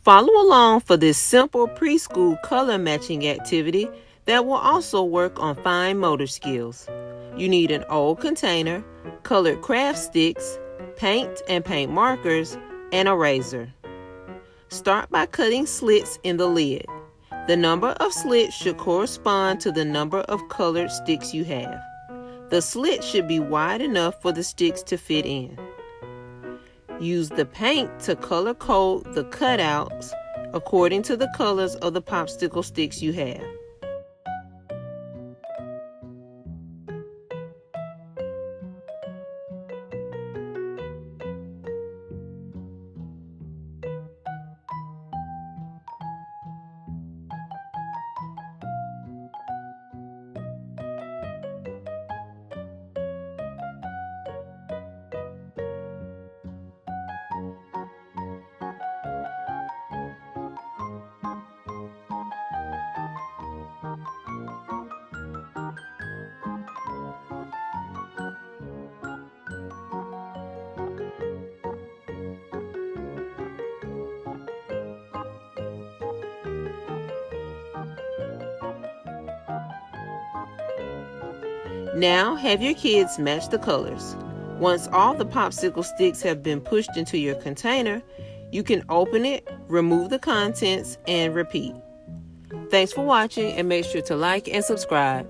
Follow along for this simple preschool color matching activity that will also work on fine motor skills. You need an old container, colored craft sticks, paint and paint markers, and a razor. Start by cutting slits in the lid. The number of slits should correspond to the number of colored sticks you have. The slit should be wide enough for the sticks to fit in. Use the paint to color code the cutouts according to the colors of the popsicle sticks you have. Now have your kids match the colors. Once all the popsicle sticks have been pushed into your container, you can open it, remove the contents, and repeat. Thanks for watching, and make sure to like and subscribe.